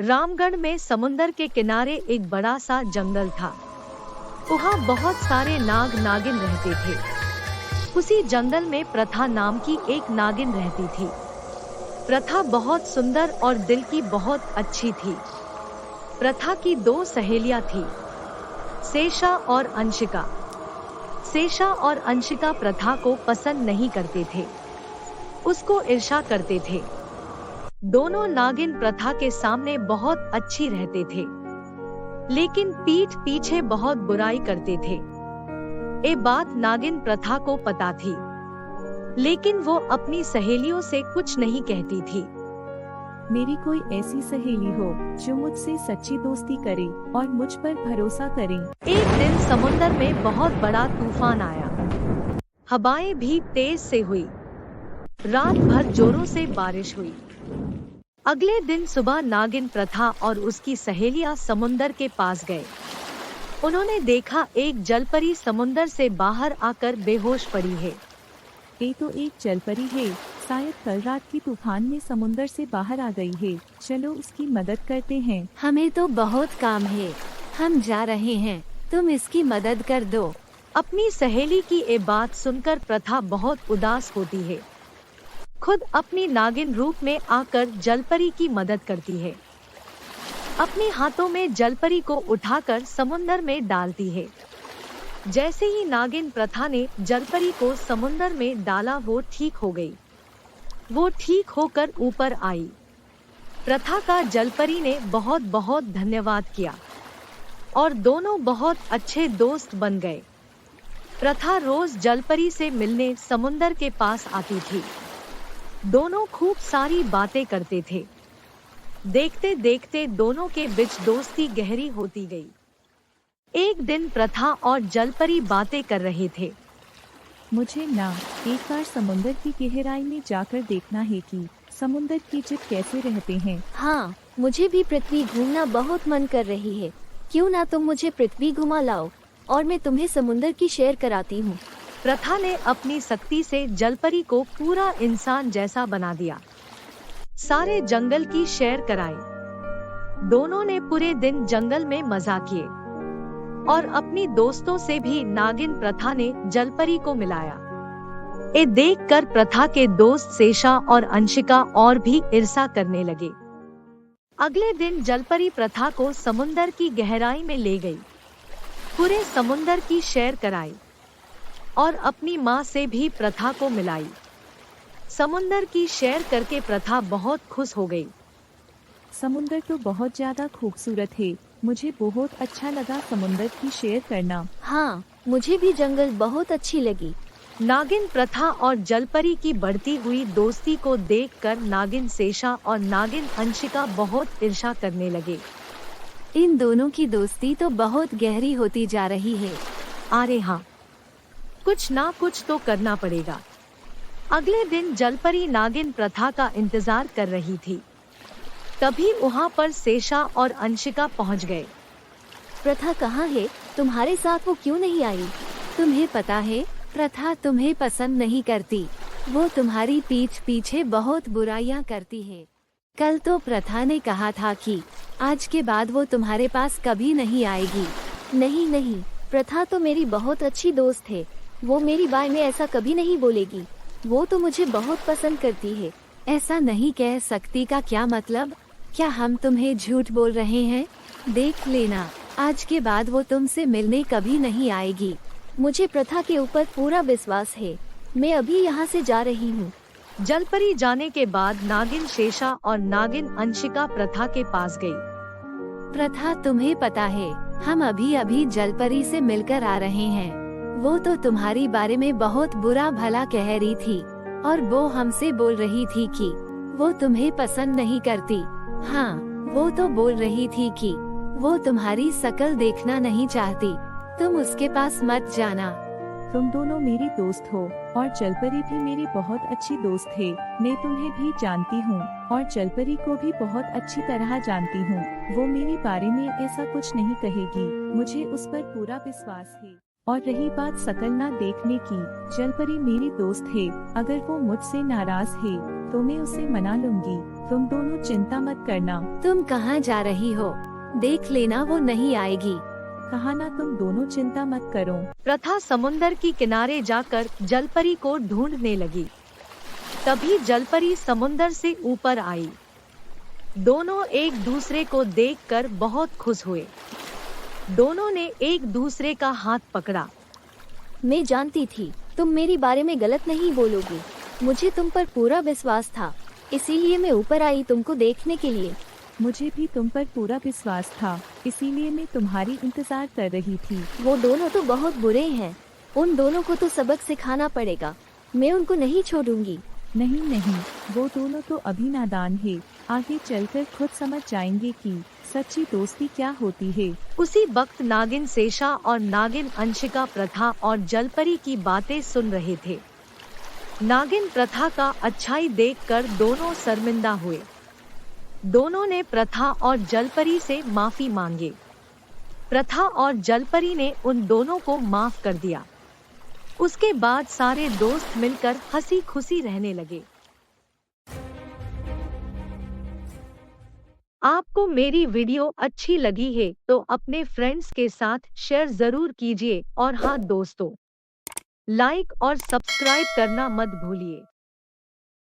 रामगढ़ में समुंदर के किनारे एक बड़ा सा जंगल था। वहाँ बहुत सारे नाग नागिन रहते थे। उसी जंगल में प्रथा नाम की एक नागिन रहती थी। प्रथा बहुत सुंदर और दिल की बहुत अच्छी थी। प्रथा की दो सहेलियां थी, सेशा और अंशिका। सेशा और अंशिका प्रथा को पसंद नहीं करते थे, उसको ईर्ष्या करते थे। दोनों नागिन प्रथा के सामने बहुत अच्छी रहते थे, लेकिन पीठ पीछे बहुत बुराई करते थे। ये बात नागिन प्रथा को पता थी, लेकिन वो अपनी सहेलियों से कुछ नहीं कहती थी। मेरी कोई ऐसी सहेली हो जो मुझसे सच्ची दोस्ती करे और मुझ पर भरोसा करे। एक दिन समुंदर में बहुत बड़ा तूफान आया। हवाएं भी तेज से हुई। रात भर जोरों से बारिश हुई। अगले दिन सुबह नागिन प्रथा और उसकी सहेलियां समुंदर के पास गए। उन्होंने देखा एक जलपरी समुंदर से बाहर आकर बेहोश पड़ी है। ये तो एक जलपरी है, शायद कल रात की तूफान में समुंदर से बाहर आ गई है। चलो उसकी मदद करते हैं। हमें तो बहुत काम है, हम जा रहे हैं, तुम इसकी मदद कर दो। अपनी सहेली की ये बात सुनकर प्रथा बहुत उदास होती है। खुद अपनी नागिन रूप में आकर जलपरी की मदद करती है। अपने हाथों में जलपरी को उठाकर समुंदर में डालती है। जैसे ही नागिन प्रथा ने जलपरी को समुंदर में डाला वो ठीक हो गई। वो ठीक होकर ऊपर आई। प्रथा का जलपरी ने बहुत बहुत धन्यवाद किया और दोनों बहुत अच्छे दोस्त बन गए। प्रथा रोज जलपरी से मिलने समुंदर के पास आती थी। दोनों खूब सारी बातें करते थे। देखते देखते दोनों के बीच दोस्ती गहरी होती गई। एक दिन प्रथा और जलपरी बातें कर रहे थे। मुझे ना एक बार समुंदर की गहराई में जाकर देखना है कि समुंदर के जीव कैसे रहते हैं। हाँ, मुझे भी पृथ्वी घूमना बहुत मन कर रही है। क्यों ना तुम मुझे पृथ्वी घुमा लाओ और मैं तुम्हें समुंदर की सैर कराती हूँ। प्रथा ने अपनी शक्ति से जलपरी को पूरा इंसान जैसा बना दिया। सारे जंगल की सैर कराई। दोनों ने पूरे दिन जंगल में मजा किए और अपनी दोस्तों से भी नागिन प्रथा ने जलपरी को मिलाया। ये देखकर प्रथा के दोस्त सेशा और अंशिका और भी ईर्ष्या करने लगे। अगले दिन जलपरी प्रथा को समुंदर की गहराई में ले गई, पूरे समुंदर की सैर कराई और अपनी माँ से भी प्रथा को मिलाई। समुंदर की सैर करके प्रथा बहुत खुश हो गई। समुंदर तो बहुत ज्यादा खूबसूरत है, मुझे बहुत अच्छा लगा समुंदर की सैर करना। हाँ, मुझे भी जंगल बहुत अच्छी लगी। नागिन प्रथा और जलपरी की बढ़ती हुई दोस्ती को देखकर नागिन सेशा और नागिन अंशिका बहुत ईर्ष्या करने लगे। इन दोनों की दोस्ती तो बहुत गहरी होती जा रही है। अरे हाँ, कुछ ना कुछ तो करना पड़ेगा। अगले दिन जलपरी नागिन प्रथा का इंतजार कर रही थी। तभी वहाँ पर सेशा और अंशिका पहुँच गए। प्रथा कहाँ है? तुम्हारे साथ वो क्यों नहीं आई? तुम्हें पता है, प्रथा तुम्हें पसंद नहीं करती। वो तुम्हारी पीठ पीछे बहुत बुराइयां करती है। कल तो प्रथा ने कहा था कि आज के बाद वो तुम्हारे पास कभी नहीं आएगी। नहीं नहीं, प्रथा तो मेरी बहुत अच्छी दोस्त है। वो मेरी बारे में ऐसा कभी नहीं बोलेगी। वो तो मुझे बहुत पसंद करती है। ऐसा नहीं कह सकती का क्या मतलब? क्या हम तुम्हें झूठ बोल रहे हैं? देख लेना, आज के बाद वो तुमसे मिलने कभी नहीं आएगी। मुझे प्रथा के ऊपर पूरा विश्वास है। मैं अभी यहाँ से जा रही हूँ। जलपरी जाने के बाद नागिन शेषा और नागिन अंशिका प्रथा के पास गई। प्रथा, तुम्हें पता है, हम अभी अभी जलपरी से मिलकर आ रहे हैं। वो तो तुम्हारी बारे में बहुत बुरा भला कह रही थी और वो हमसे बोल रही थी कि वो तुम्हें पसंद नहीं करती। हाँ, वो तो बोल रही थी कि वो तुम्हारी शक्ल देखना नहीं चाहती। तुम उसके पास मत जाना। तुम दोनों मेरी दोस्त हो और जलपरी भी मेरी बहुत अच्छी दोस्त है। मैं तुम्हें भी जानती हूँ और जलपरी को भी बहुत अच्छी तरह जानती हूँ। वो मेरे बारे में ऐसा कुछ नहीं कहेगी। मुझे उस पर पूरा विश्वास है। और रही बात शकल ना देखने की, जलपरी मेरी दोस्त है, अगर वो मुझसे नाराज है तो मैं उसे मना लूंगी। तुम दोनों चिंता मत करना। तुम कहाँ जा रही हो? देख लेना वो नहीं आएगी। कहा ना, तुम दोनों चिंता मत करो। प्रथा समुंदर की किनारे जाकर जलपरी को ढूंढने लगी। तभी जलपरी समुंदर से ऊपर आई। दोनों एक दूसरे को देखकर बहुत खुश हुए। दोनों ने एक दूसरे का हाथ पकड़ा। मैं जानती थी तुम मेरे बारे में गलत नहीं बोलोगी। मुझे तुम पर पूरा विश्वास था, इसीलिए मैं ऊपर आई तुमको देखने के लिए। मुझे भी तुम पर पूरा विश्वास था, इसीलिए मैं तुम्हारी इंतजार कर रही थी। वो दोनों तो बहुत बुरे हैं, उन दोनों को तो सबक सिखाना पड़ेगा। मैं उनको नहीं छोड़ूंगी। नहीं नहीं, वो दोनों तो अभी नादान है, आगे चलकर खुद समझ जाएंगे कि सच्ची दोस्ती क्या होती है। उसी वक्त नागिन शेषा और नागिन अंशिका प्रथा और जलपरी की बातें सुन रहे थे। नागिन प्रथा का अच्छाई देखकर दोनों शर्मिंदा हुए। दोनों ने प्रथा और जलपरी से माफी मांगे। प्रथा और जलपरी ने उन दोनों को माफ कर दिया। उसके बाद सारे दोस्त मिलकर हंसी खुशी रहने लगे। आपको मेरी वीडियो अच्छी लगी है तो अपने फ्रेंड्स के साथ शेयर जरूर कीजिए और हाँ दोस्तों, लाइक और सब्सक्राइब करना मत भूलिए।